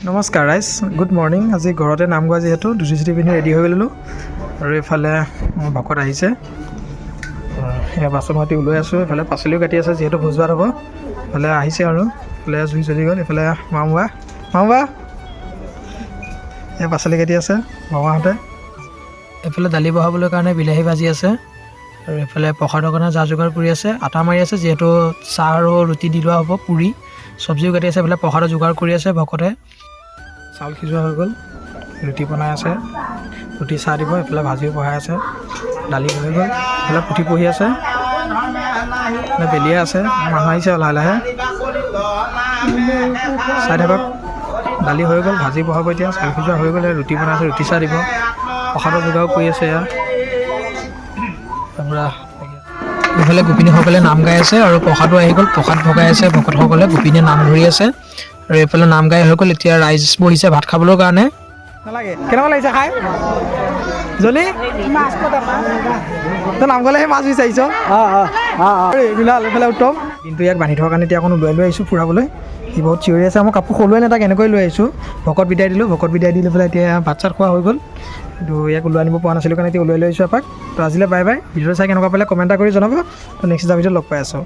নমস্কাৰ ৰাইজ, good morning. আজি ঘৰতে নাম গোৱা যিহেতু ধুতি চুটি পিন্ধি ৰেডি হৈ গ'লোঁ আৰু এইফালে মোৰ ভকত আহিছে। এয়া বাচন মাতি ওলাই আছোঁ। এইফালে পাচলিও কাটি আছে যিহেতু ভোজ ভাত হ'ব। এইফালে আহিছে আৰু এইফালে জুই জ্বলি গ'ল। এইফালে মামা এয়া পাচলি কাটি আছে মামাহঁতে। এইফালে দালি বহাবলৈ কাৰণে বিলাহী ভাজি আছে আৰু এইফালে প্ৰসাদৰ কাৰণে যা যোগাৰ কৰি আছে। আটা মাৰি আছে যিহেতু চাহ আৰু ৰুটি দি লোৱা হ'ব, পুৰি চব্জিও কাটি আছে। এইফালে প্ৰসাদৰ যোগাৰ কৰি আছে ভকতে। চাউল সিজোৱা হৈ গ'ল, ৰুটি বনাই আছে, ৰুটি চাহ দিব। এইফালে ভাজিও বহাই আছে, দালি হৈ গ'ল। এইফালে পুঠি পঢ়ি আছে, বেলিয়ে আছে। মানুহ আহিছে লাহে লাহে, চাই থাকক। দালি হৈ গ'ল, ভাজি বহাব এতিয়া। চাউল সিজোৱা হৈ গ'লে ৰুটি বনাই আছে, ৰুটি চাহ দিব। প্ৰসাদৰ যোগাৰো কৰি আছে এয়া তাৰপৰা। এইফালে গোপিনীসকলে নাম গাই আছে আৰু প্ৰসাদো আহি গ'ল, প্ৰসাদ ভগাই আছে ভকতসকলে। গোপিনীয়ে নাম ধৰি আছে আৰু এইফালে নাম গাই হৈ গ'ল। এতিয়া ৰাইজ বহিছে ভাত খাবলৈ কাৰণে। নালাগে, কেনেকুৱা লাগিছে খাই? জলি তই নাম গ'লে সেই মাছ বিচাৰিছ? এইবিলাক এইফালে উত্তম। কিন্তু ইয়াক বান্ধি থকাৰ কাৰণে এতিয়া অকণ ওলাই লৈ আহিছোঁ ফুৰাবলৈ। সি বহুত চিঞৰি আছে। মই কাপোৰ সলোৱাই নাই, তাক এনেকৈ লৈ আহিছোঁ। ভকত বিদায় দিলোঁ, ভকত বিদায় দি লৈ পেলাই এতিয়া ভাত চাত খোৱা হৈ গ'ল। কিন্তু ইয়াক ওলাই আনিব পৰা নাছিলোঁ কাৰণে এতিয়া ওলাই লৈ আহিছোঁ এপাক। তো আজিলৈ বাই বাই। ভিডিঅ'টো চাই কেনেকুৱা পালে কমেণ্ট এটা কৰি জনাব। তো নেক্সট এটা ভিডিঅ'ত লগ পাই আছোঁ।